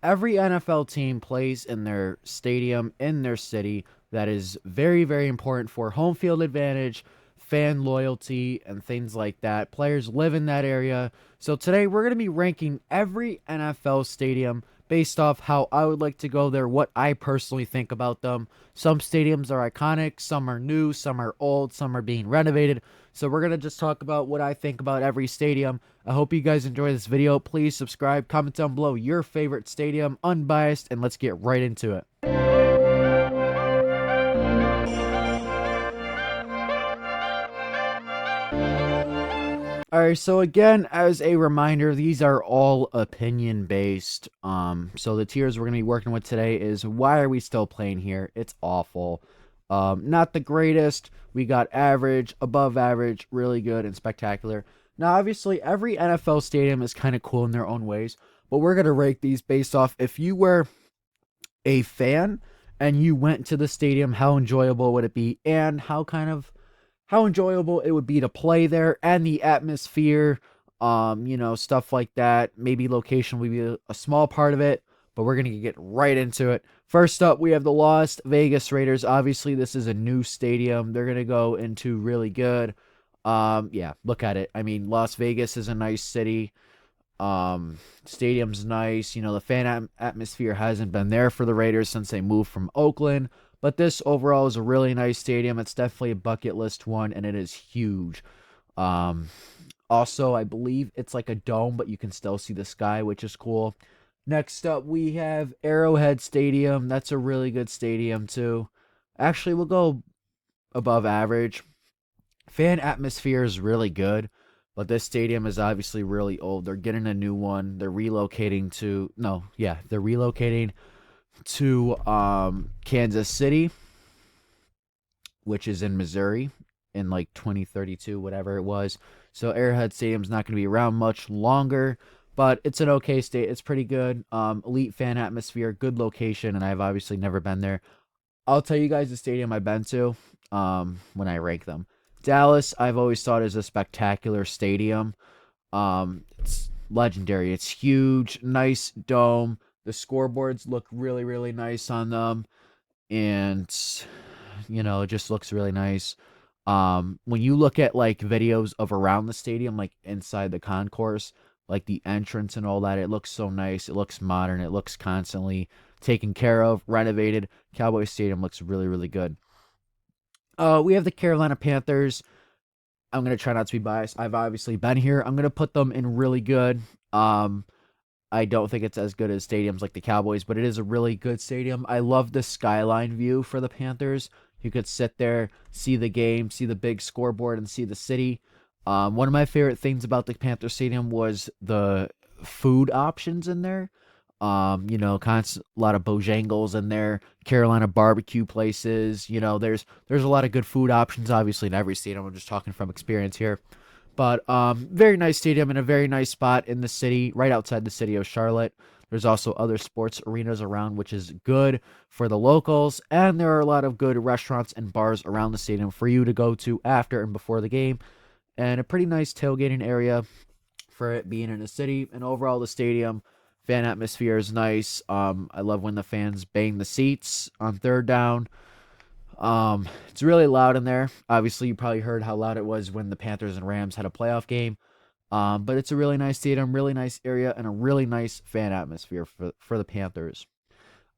every NFL team plays in their stadium, in their city. That is very, very important for home field advantage, fan loyalty, and things like that. Players live in that area. So today we're going to be ranking every NFL stadium based off how I would like to go there, what I personally think about them. Some stadiums are iconic, some are new, some are old, some are being renovated. So we're going to just talk about what I think about every stadium. I hope you guys enjoy this video. Please subscribe, comment down below your favorite stadium, unbiased, and let's get right into it. Alright, so again, as a reminder, these are all opinion based. So the tiers we're gonna be working with today is why are we still playing here? It's awful. Not the greatest. We got average, above average, really good, and spectacular. Now, obviously, every NFL stadium is kind of cool in their own ways, but we're gonna rate these based off if you were a fan and you went to the stadium, how enjoyable would it be, and how enjoyable it would be to play there, and the atmosphere, stuff like that. Maybe location would be a small part of it, but we're going to get right into it. First up, we have the Las Vegas Raiders. Obviously, this is a new stadium. They're going to go into really good. Yeah, look at it. I mean, Las Vegas is a nice city. Stadium's nice. The fan atmosphere hasn't been there for the Raiders since they moved from Oakland. But this overall is a really nice stadium. It's definitely a bucket list one, and it is huge. Also, I believe it's like a dome, but you can still see the sky, which is cool. Next up, we have Arrowhead Stadium. That's a really good stadium, too. Actually, we'll go above average. Fan atmosphere is really good, but this stadium is obviously really old. They're getting a new one. They're relocating to, no, yeah, they're relocating to Kansas City, which is in Missouri in like 2032, whatever it was. So Arrowhead Stadium's not going to be around much longer, but it's an okay state. It's pretty good. Elite fan atmosphere, good location, and I've obviously never been there. I'll tell you guys the stadium I've been to when I rank them. Dallas, I've always thought is a spectacular stadium. It's legendary. It's huge, nice dome. The scoreboards look really, really nice on them. And, it just looks really nice. When you look at like videos of around the stadium, like inside the concourse, like the entrance and all that, it looks so nice. It looks modern. It looks constantly taken care of, renovated. Cowboy Stadium looks really, really good. We have the Carolina Panthers. I'm going to try not to be biased. I've obviously been here. I'm going to put them in really good. I don't think it's as good as stadiums like the Cowboys, but it is a really good stadium. I love the skyline view for the Panthers. You could sit there, see the game, see the big scoreboard, and see the city. One of my favorite things about the Panther Stadium was the food options in there. A lot of Bojangles in there, Carolina barbecue places. There's a lot of good food options, obviously, in every stadium. I'm just talking from experience here. But very nice stadium in a very nice spot in the city, right outside the city of Charlotte. There's also other sports arenas around, which is good for the locals. And there are a lot of good restaurants and bars around the stadium for you to go to after and before the game. And a pretty nice tailgating area for it being in a city. And overall, the stadium fan atmosphere is nice. I love when the fans bang the seats on third down. It's really loud in there. Obviously, you probably heard how loud it was when the Panthers and Rams had a playoff game. But it's a really nice stadium, really nice area, and a really nice fan atmosphere for the Panthers.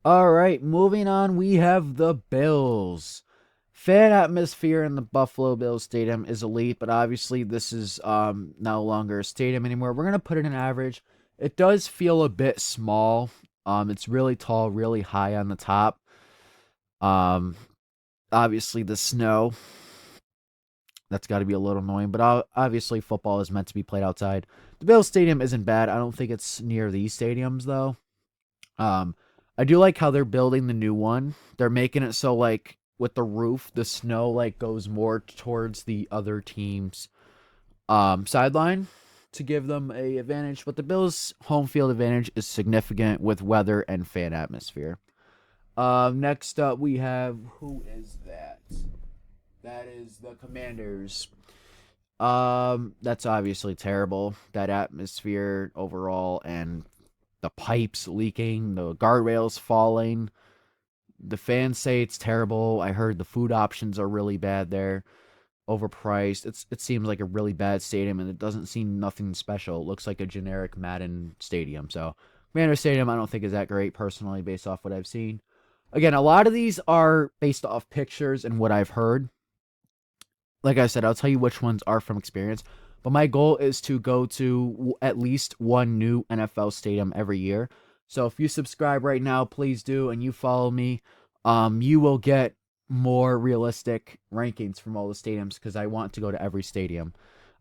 All right, moving on, we have the Bills. Fan atmosphere in the Buffalo Bills Stadium is elite, but obviously this is no longer a stadium anymore. We're gonna put it in average. It does feel a bit small. It's really tall, really high on the top. Obviously the snow, that's got to be a little annoying, but obviously football is meant to be played outside. The Bills Stadium isn't bad. I don't think it's near these stadiums though. I do like how they're building the new one. They're making it so like with the roof, the snow like goes more towards the other team's sideline to give them a advantage, but the Bills' home field advantage is significant with weather and fan atmosphere. Next up, we have, who is that? That is the Commanders. That's obviously terrible. That atmosphere overall and the pipes leaking, the guardrails falling. The fans say it's terrible. I heard the food options are really bad there, overpriced. It seems like a really bad stadium, and it doesn't seem nothing special. It looks like a generic Madden stadium. So Commander Stadium, I don't think is that great personally, based off what I've seen. Again, a lot of these are based off pictures and what I've heard. Like I said, I'll tell you which ones are from experience. But my goal is to go to at least one new NFL stadium every year. So if you subscribe right now, please do, and you follow me, you will get more realistic rankings from all the stadiums because I want to go to every stadium.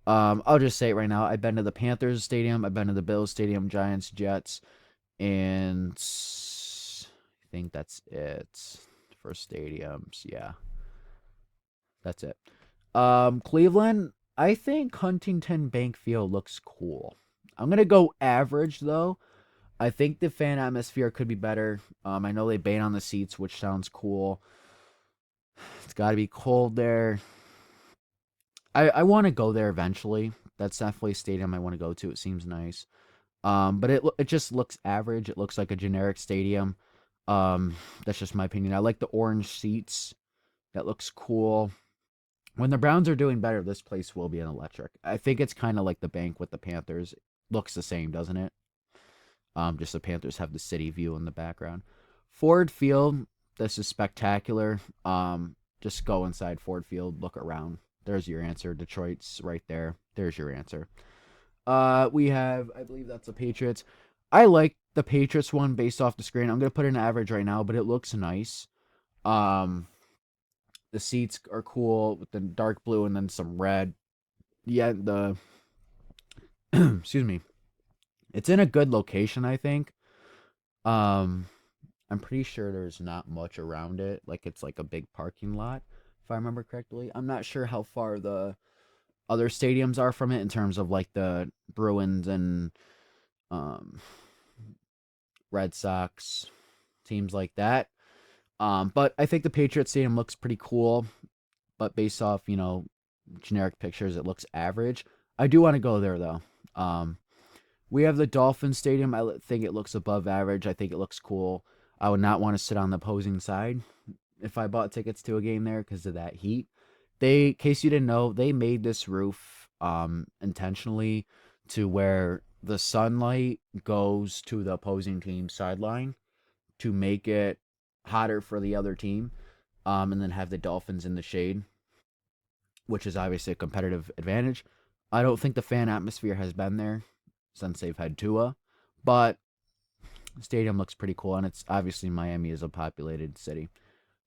I'll just say it right now. I've been to the Panthers stadium, I've been to the Bills stadium, Giants, Jets, and I think that's it for stadiums. Yeah, that's it. Cleveland, I think Huntington Bank Field looks cool. I'm gonna go average though. I think the fan atmosphere could be better. I know they ban on the seats, which sounds cool. It's got to be cold there. I want to go there eventually. That's definitely a stadium I want to go to. It seems nice. But it just looks average. It looks like a generic stadium. That's just my opinion. I like the orange seats. That looks cool. When the Browns are doing better, this place will be an electric. I think it's kind of like the bank with the Panthers. Looks the same, doesn't it? Just the Panthers have the city view in the background. Ford Field, this is spectacular. Just go inside Ford Field, look around. There's your answer. Detroit's right there. There's your answer. We have, I believe that's the Patriots. I like the Patriots one based off the screen. I'm gonna put an average right now, but it looks nice. Um, the seats are cool with the dark blue and then some red. Yeah, the excuse me. It's in a good location, I think. Um, I'm pretty sure there's not much around it. Like it's like a big parking lot, if I remember correctly. I'm not sure how far the other stadiums are from it in terms of like the Bruins and um Red Sox teams like that. But I think the Patriots stadium looks pretty cool, but based off, generic pictures, it looks average. I do want to go there though. We have the Dolphins stadium. Think it looks above average. I think it looks cool. I would not want to sit on the opposing side if I bought tickets to a game there because of that heat. In case you didn't know, they made this roof intentionally to where the sunlight goes to the opposing team's sideline to make it hotter for the other team, and then have the Dolphins in the shade, which is obviously a competitive advantage. I don't think the fan atmosphere has been there since they've had Tua, but the stadium looks pretty cool, and it's obviously Miami is a populated city.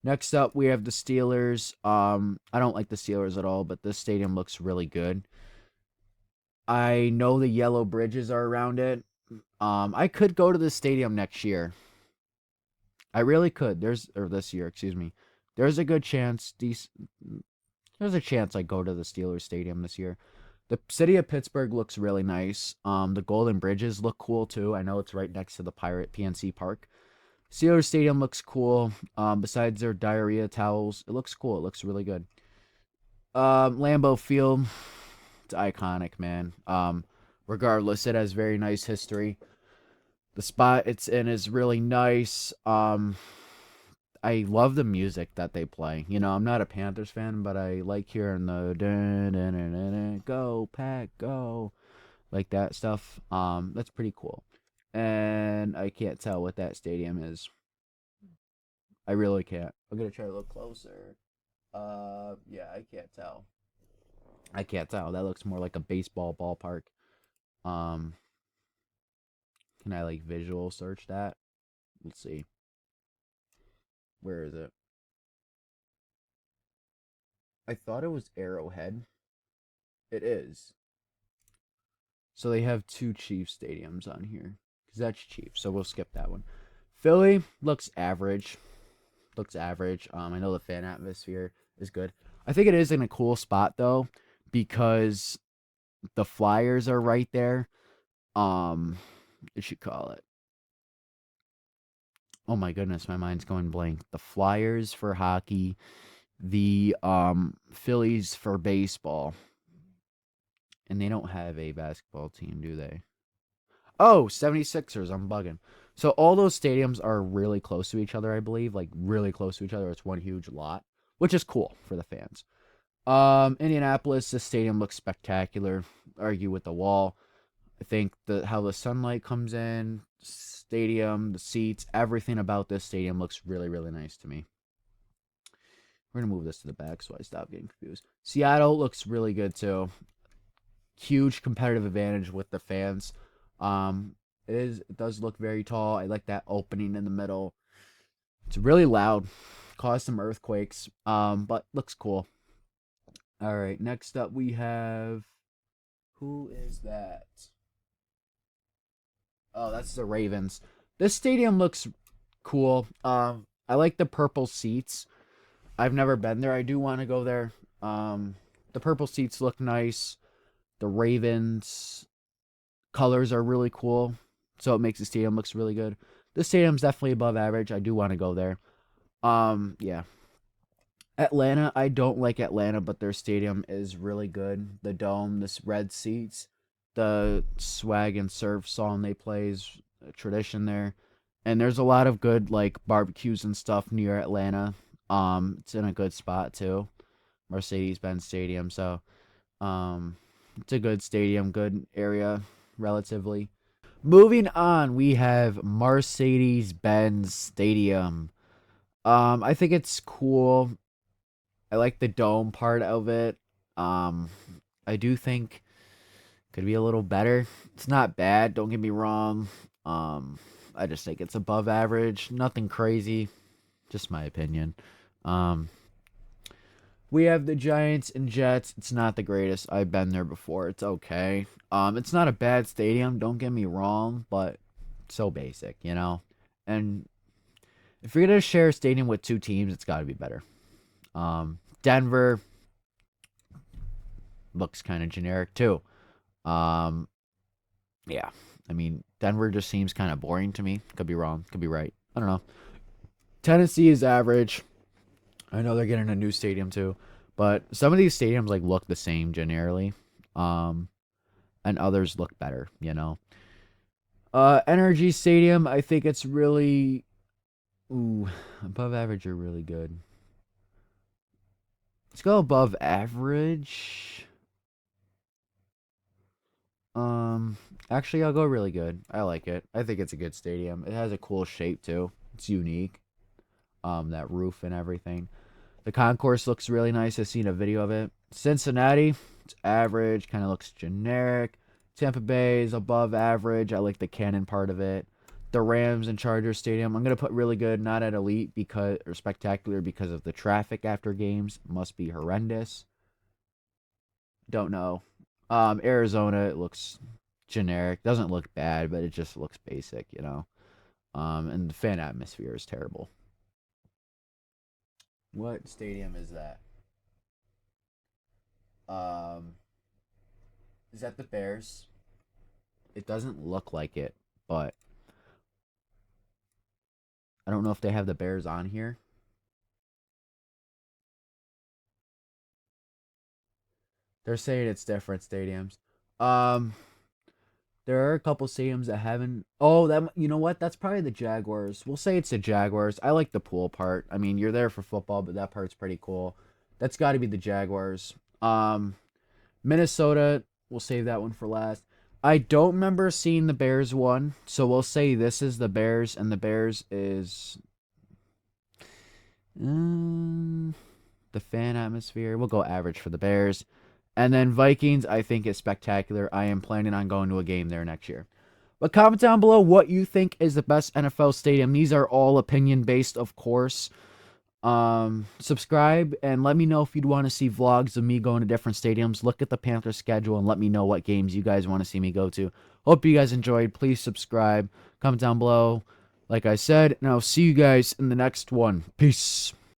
Next up, we have the Steelers. I don't like the Steelers at all, but this stadium looks really good. I know the yellow bridges are around it. I could go to the stadium next year. I really could. Or this year, excuse me. There's a good chance. There's a chance I go to the Steelers stadium this year. The city of Pittsburgh looks really nice. The Golden Bridges look cool too. I know it's right next to the Pirate PNC Park. Steelers Stadium looks cool. Besides their diarrhea towels, it looks cool. It looks really good. Lambeau Field, it's iconic, man. Regardless, it has very nice history. The spot it's in is really nice. I love the music that they play. I'm not a Panthers fan, but I like hearing the dun, dun, dun, dun, dun, go pack go, like that stuff. That's pretty cool. And I can't tell what that stadium is. I really can't. I'm gonna try to look closer. Yeah, I can't tell. I can't tell. That looks more like a baseball ballpark. Um, can I like visual search that? Let's see. Where is it? I thought it was Arrowhead. It is. So they have two Chiefs stadiums on here. Because that's Chiefs. So we'll skip that one. Philly looks average. Looks average. I know the fan atmosphere is good. I think it is in a cool spot though, because the Flyers are right there. You should call it. Oh my goodness, my mind's going blank. The Flyers for hockey, the Phillies for baseball, and they don't have a basketball team, do they? Oh, 76ers. I'm bugging. So all those stadiums are really close to each other, I believe. Like really close to each other. It's one huge lot, which is cool for the fans. Indianapolis, this stadium looks spectacular. Argue with the wall. I think the how the sunlight comes in, stadium, the seats, everything about this stadium looks really, really nice to me. We're gonna move this to the back so I stop getting confused. Seattle looks really good too. Huge competitive advantage with the fans. Um, it does look very tall. I like that opening in the middle. It's really loud, caused some earthquakes. But looks cool. All right, next up we have who is that? Oh, that's the Ravens. This stadium looks cool. I like the purple seats. I've never been there. I do want to go there. The purple seats look nice. The Ravens colors are really cool, so it makes the stadium looks really good. The stadium's definitely above average. I do want to go there. Yeah. Atlanta, I don't like Atlanta, but their stadium is really good. The dome, this red seats, the swag and surf song they play is a tradition there. And there's a lot of good like barbecues and stuff near Atlanta. It's in a good spot too. Mercedes-Benz Stadium, so it's a good stadium, good area relatively. Moving on, we have Mercedes-Benz Stadium. I think it's cool. I like the dome part of it. Um, I do think could be a little better. It's not bad, don't get me wrong. I just think it's above average. Nothing crazy, just my opinion. Um, we have the Giants and Jets. It's not the greatest. I've been there before. It's okay. It's not a bad stadium, don't get me wrong, but so basic, you know. And if you're gonna share a stadium with two teams, it's got to be better. Denver looks kind of generic too. Um, yeah, I mean Denver just seems kind of boring to me. Could be wrong, could be right. I don't know. Tennessee is average. I know they're getting a new stadium too, but some of these stadiums like look the same generally, um, and others look better. You know, Energy Stadium. I think it's really above average or really good. Let's go above average. Um, Actually, I'll go really good. I like it. I think it's a good stadium. It has a cool shape too. It's unique. That roof and everything. The concourse looks really nice. I've seen a video of it. Cincinnati, it's average. Kind of looks generic. Tampa Bay is above average. I like the cannon part of it. The Rams and Chargers Stadium, I'm gonna put really good, not at elite because or spectacular because of the traffic after games. Must be horrendous. Don't know. Arizona, it looks generic. Doesn't look bad, but it just looks basic, you know. And the fan atmosphere is terrible. What stadium is that? Um, is that the Bears? It doesn't look like it, but I don't know if they have the Bears on here. They're saying it's different stadiums. Um, there are a couple stadiums that haven't. Oh, that you know what? That's probably the Jaguars. We'll say it's the Jaguars. I like the pool part. I mean, you're there for football, but that part's pretty cool. That's got to be the Jaguars. Minnesota. We'll save that one for last. I don't remember seeing the Bears one, so we'll say this is the Bears, and the Bears is um, the fan atmosphere. We'll go average for the Bears. And then Vikings, I think is spectacular. I am planning on going to a game there next year. But comment down below what you think is the best NFL stadium. These are all opinion based, of course. Subscribe and let me know if you'd want to see vlogs of me going to different stadiums. Look at the Panthers schedule and let me know what games you guys want to see me go to. Hope you guys enjoyed. Please subscribe. Comment down below. Like I said, and I'll see you guys in the next one. Peace.